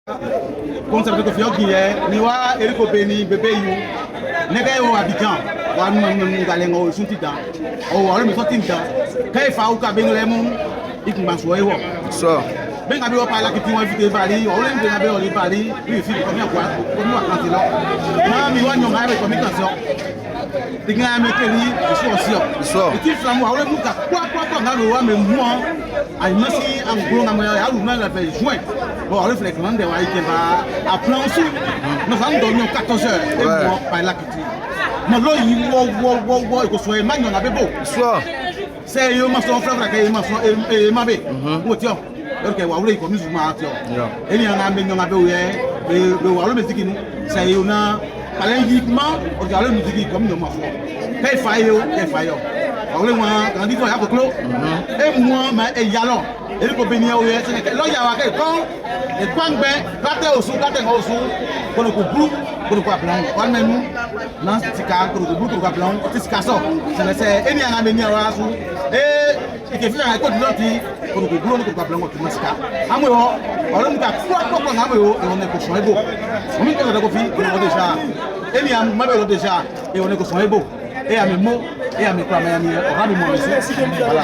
Comme ça veut dire que Fio qui est, ni wa Eriko Beni, bébé you, nega yo Abidjan, wa nous galengo sont tida, o wa le sont tida, quand fa ou ka ben le mum, ik ma so yo. So. Ben ka be o pa la ki ti won invité Bali, o le ben ka be o le Bali, lui fi comme ya quoi, comme wa kanti lo. Na mi wa nyonga avec communication. Dinga me keli, so osio. So. Et il flamme o le mu ka kwa na lo wa me moi, ai masi an gro na me ya lu na la fait juin. Bon, on le fait quand même, il va à plan aussi. Nous allons dormir 14 heures. Et moi, par là, mais là, il faut soit mal, on a beau. Soit. C'est un maçon frère qui est maçon et ma bé. Ou tiens, donc il va ouvrir comme musulman. Et il y en a un on a beau, le wallon musique nous. C'est un paralléliquement, on regarde le musique comme nous maçon. Quel faille, quel faille. On le voit, quand il faut y avoir clos. Et moi, mais il y a là. Et le béni au là il y a quand et quand ben quand au sous quand au sous pour le couple pour le couple on même non c'est car pour le couple pour le couple c'est car ça c'est et il y a béni au sous et qui fait un code l'autre pour le couple pour le couple on c'est car amwe on le muka quoi amwe on est cochon beau on met dans la coffee on déjà et il y a mabelo déjà et on est cochon beau et à mes mots et à mes quoi mais on va me voilà